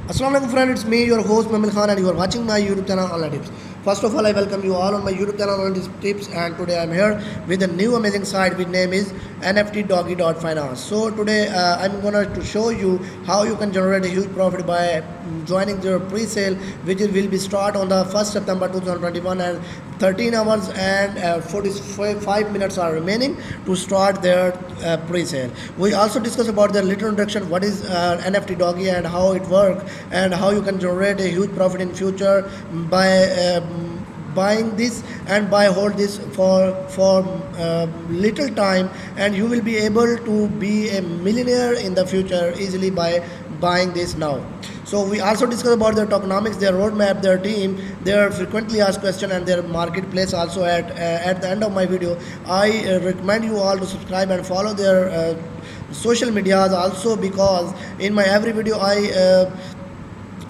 Assalamualaikum friend, it's me, your host Mamil Khan, and you are watching my YouTube channel Online Tips. First of all, I welcome you all on my YouTube channel Online Tips, and today I'm here with a new amazing site which name is NFTdoggy.finance. So today I'm gonna to show you how you can generate a huge profit by joining their pre-sale, which will be start on the 1st September 2021, and 13 hours and 45 minutes are remaining to start their pre-sale. We also discuss about their little introduction, what is NFT Doggy and how it works, and how you can generate a huge profit in future by buying this and buy hold this for little time, and you will be able to be a millionaire in the future easily by buying this now. So we also discuss about their tokenomics, their roadmap, their team, their frequently asked question, and their marketplace. Also at the end of my video, I recommend you all to subscribe and follow their social medias also, because in my every video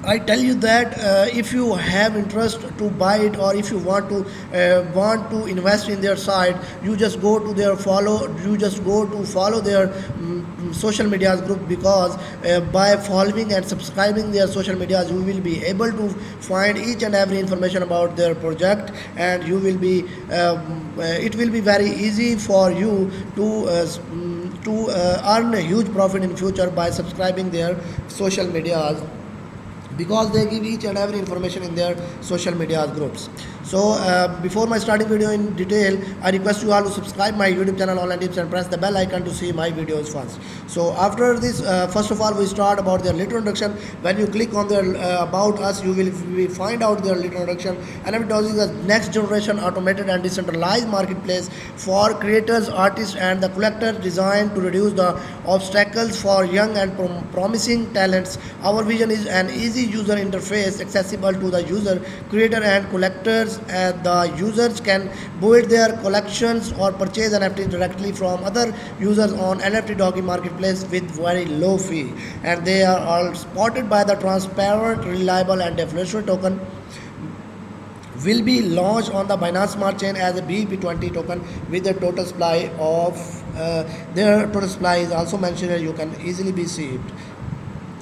I tell you that if you have interest to buy it, or if you want to invest in their site, you just go to their follow. You just go to follow their social medias group, because by following and subscribing their social medias, you will be able to find each and every information about their project, and you will be it will be very easy for you to earn a huge profit in future by subscribing their social medias, because they give each and every information in their social media groups. So before my starting video in detail, I request you all to subscribe my YouTube channel Online Tips and press the bell icon to see my videos first. So after this, first of all, we start about their little introduction. When you click on their about us, you will find out their little introduction. And it is the next generation automated and decentralized marketplace for creators, artists, and the collectors, designed to reduce the obstacles for young and promising talents. Our vision is an easy user interface accessible to the user, creator, and collectors. The users can build their collections or purchase NFTs directly from other users on NFT Doggy marketplace with very low fee, and they are all supported by the transparent, reliable, and deflationary token. Will be launched on the Binance Smart Chain as a BEP20 token with a total supply of their total supply is also mentioned here. You can easily be saved.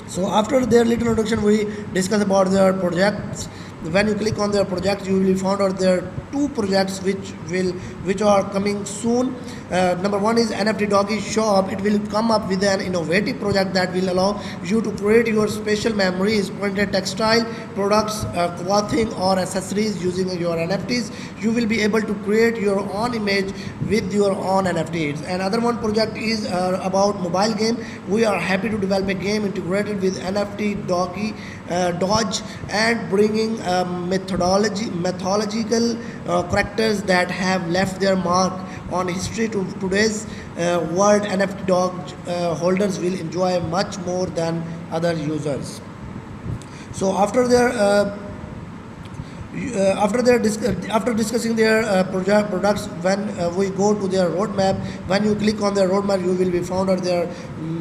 So after their little introduction, we discuss about their projects. When you click on their projects, you will find out there are two projects which are coming soon. Number one is NFT Doggy Shop. It will come up with an innovative project that will allow you to create your special memories, printed textile products, clothing, or accessories using your NFTs. You will be able to create your own image with your own NFTs. Another one project is about mobile game. We are happy to develop a game integrated with NFT Doggy Dodge, and bringing mythological characters that have left their mark on history to today's world. NFT dog holders will enjoy much more than other users. So after discussing their products, when we go to their roadmap, when you click on their roadmap, you will be found out there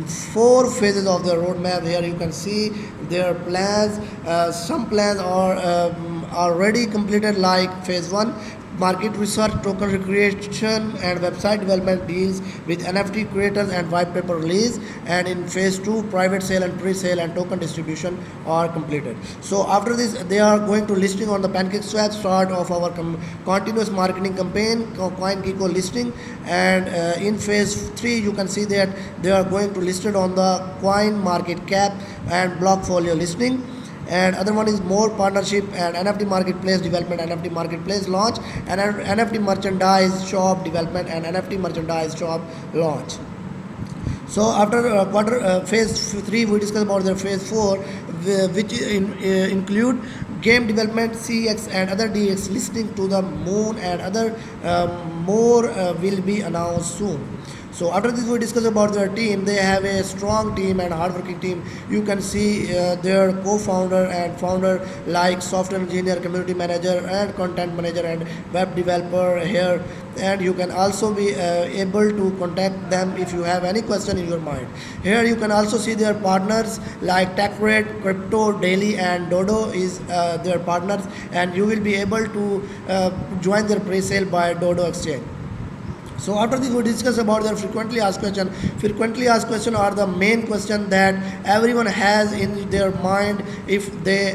four phases of their roadmap. Here you can see their plans. Some plans are already completed, like phase 1, market research, token creation, and website development deals with NFT creators and white paper release. And in phase 2, private sale and pre-sale and token distribution are completed. So after this, they are going to listing on the PancakeSwap, start of our continuous marketing campaign, CoinGecko listing. And in phase 3, you can see that they are going to list it on the Coin Market Cap and Blockfolio listing. And other one is more partnership and NFT marketplace development, NFT marketplace launch, and NFT merchandise shop development, and NFT merchandise shop launch. So after phase 3, we discuss about their phase 4, which include game development, CX, and other DX listing to the moon, and other more will be announced soon. So after this, we discuss about their team. They have a strong team and hardworking team. You can see their co-founder and founder, like software engineer, community manager, and content manager, and web developer here. And you can also be able to contact them if you have any question in your mind. Here you can also see their partners like TechRate, Crypto Daily, and Dodo is their partners, and you will be able to join their pre-sale by Dodo Exchange. So after this we discuss about their frequently asked question. Frequently asked question are the main question that everyone has in their mind if they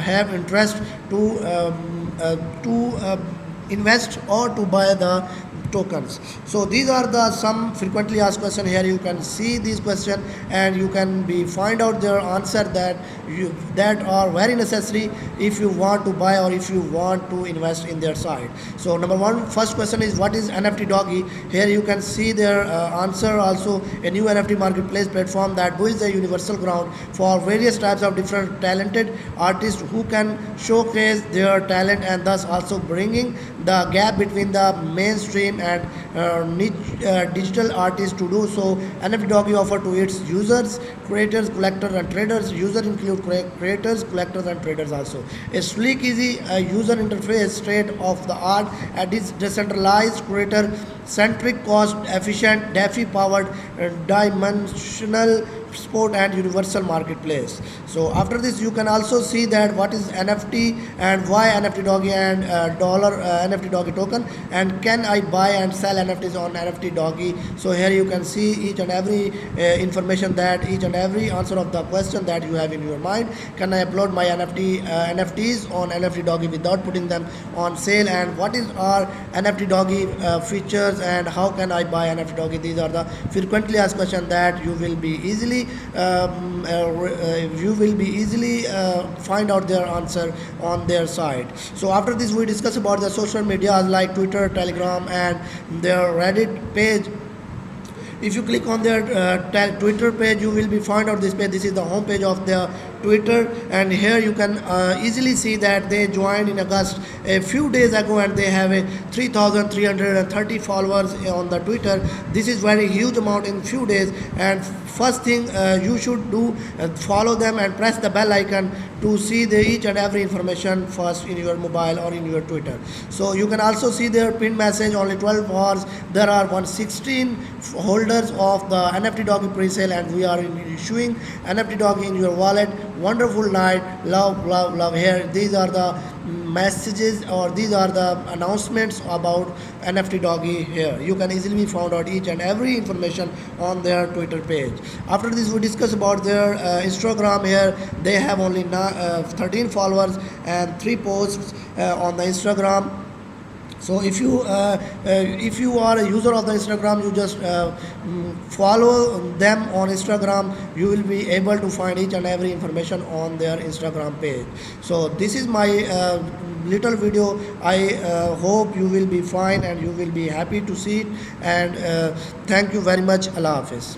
have interest to invest or to buy the tokens. So these are the some frequently asked question. Here you can see these question and you can be find out their answer that are very necessary if you want to buy or if you want to invest in their side. So number one, first question is what is NFT Doggy. Here you can see their answer. Also a new NFT marketplace platform that builds a universal ground for various types of different talented artists who can showcase their talent, and thus also bringing the gap between the mainstream and niche digital artists to do so. NFT Doggy offer to its users, creators, collectors, and traders. User include creators, collectors, and traders also. A sleek, easy user interface, state of the art, and is decentralized, creator centric, cost efficient, DeFi powered, dimensional sport and universal marketplace. So after this you can also see that what is NFT and why NFT Doggy and dollar NFT Doggy token, and can I buy and sell NFTs on NFT Doggy. So here you can see each and every information, that each and every answer of the question that you have in your mind. Can I upload my NFTs on NFT Doggy without putting them on sale, and what is our NFT Doggy features, and how can I buy NFT Doggy. These are the frequently asked questions that you will be easily find out their answer on their side. So after this we discuss about the social medias like Twitter, Telegram, and their Reddit page. If you click on their Twitter page, you will be find out this page. This is the home page of their Twitter, and here you can easily see that they joined in August a few days ago, and they have a 3,330 followers on the Twitter. This is very huge amount in few days, and first thing you should do, follow them and press the bell icon to see the each and every information first in your mobile or in your Twitter. So you can also see their pinned message, only 12 hours. There are 116 holders of the NFT Doggy pre-sale, and we are issuing NFT Doggy in your wallet. Wonderful night, love, love, love. Here these are the messages, or these are the announcements about NFT Doggy. Here you can easily found out each and every information on their Twitter page. After this we discuss about their Instagram. Here they have only 13 followers and 3 posts on the Instagram. So if you are a user of the Instagram, you just follow them on Instagram. You will be able to find each and every information on their Instagram page. So this is my little video. I hope you will be fine and you will be happy to see it, and thank you very much. Allah Hafiz.